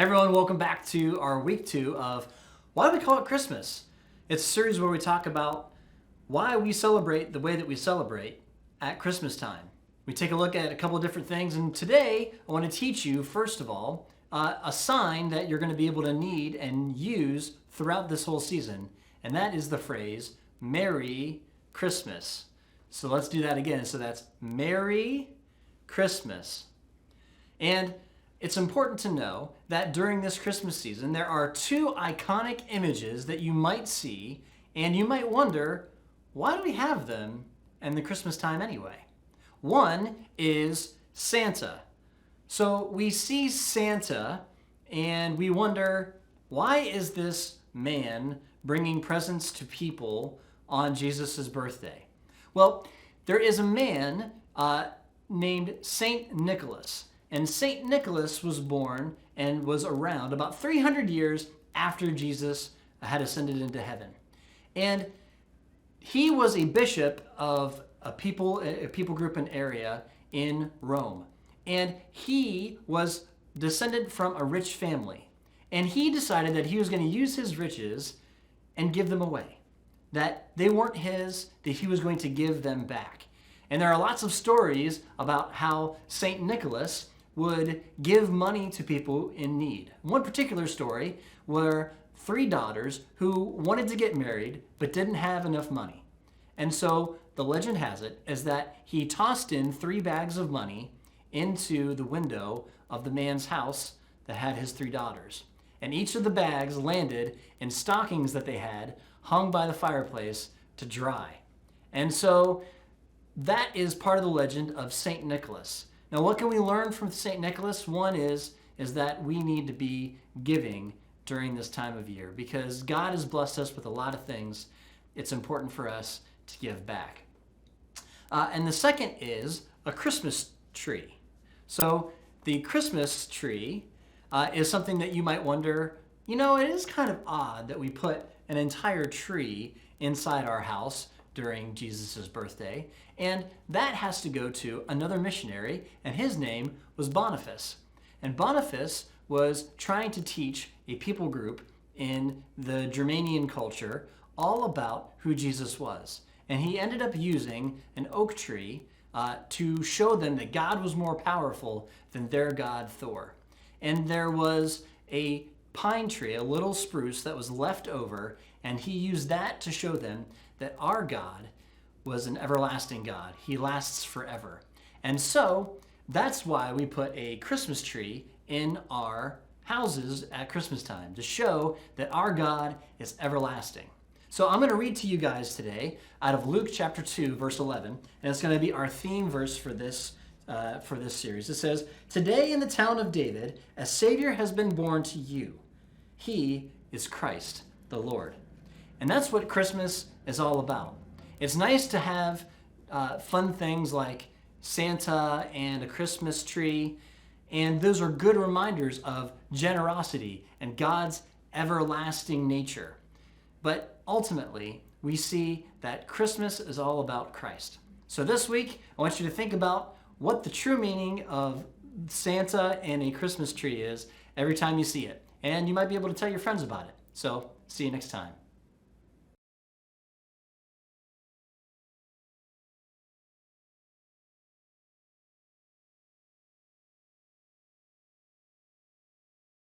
Everyone, welcome back to our week 2 of Why Do We Call It Christmas? It's a series where we talk about why we celebrate the way that we celebrate at Christmas time. We take a look at a couple of different things, and today I want to teach you, first of all, a sign that you're going to be able to need and use throughout this whole season, and that is the phrase, Merry Christmas. So let's do that again. So that's Merry Christmas. And it's important to know that during this Christmas season, there are 2 iconic images that you might see, and you might wonder, why do we have them in the Christmas time anyway? One is Santa. So we see Santa, and we wonder, why is this man bringing presents to people on Jesus' birthday? Well, there is a man named Saint Nicholas. And St. Nicholas was born and was around about 300 years after Jesus had ascended into heaven. And he was a bishop of a people group and area in Rome. And he was descended from a rich family. And he decided that he was going to use his riches and give them away. That they weren't his, that he was going to give them back. And there are lots of stories about how St. Nicholas would give money to people in need. One particular story were 3 daughters who wanted to get married but didn't have enough money. And so the legend has it is that he tossed in 3 bags of money into the window of the man's house that had his 3 daughters. And each of the bags landed in stockings that they had hung by the fireplace to dry. And so that is part of the legend of St. Nicholas. Now, what can we learn from St. Nicholas? One is that we need to be giving during this time of year because God has blessed us with a lot of things. It's important for us to give back. And the second is a Christmas tree. So the Christmas tree is something that you might wonder, it is kind of odd that we put an entire tree inside our house during Jesus' birthday, and that has to go to another missionary, and his name was Boniface. And Boniface was trying to teach a people group in the Germanian culture all about who Jesus was. And he ended up using an oak tree to show them that God was more powerful than their god Thor. And there was a pine tree, a little spruce that was left over, and he used that to show them that our God was an everlasting God. He lasts forever. And so that's why we put a Christmas tree in our houses at Christmas time, to show that our God is everlasting. So I'm going to read to you guys today out of Luke chapter 2, verse 11, and it's going to be our theme verse for this series. It says, "Today in the town of David, a Savior has been born to you. He is Christ the Lord." And that's what Christmas is all about. It's nice to have fun things like Santa and a Christmas tree, and those are good reminders of generosity and God's everlasting nature. But ultimately, we see that Christmas is all about Christ. So this week, I want you to think about what the true meaning of Santa and a Christmas tree is every time you see it. And you might be able to tell your friends about it. So, see you next time.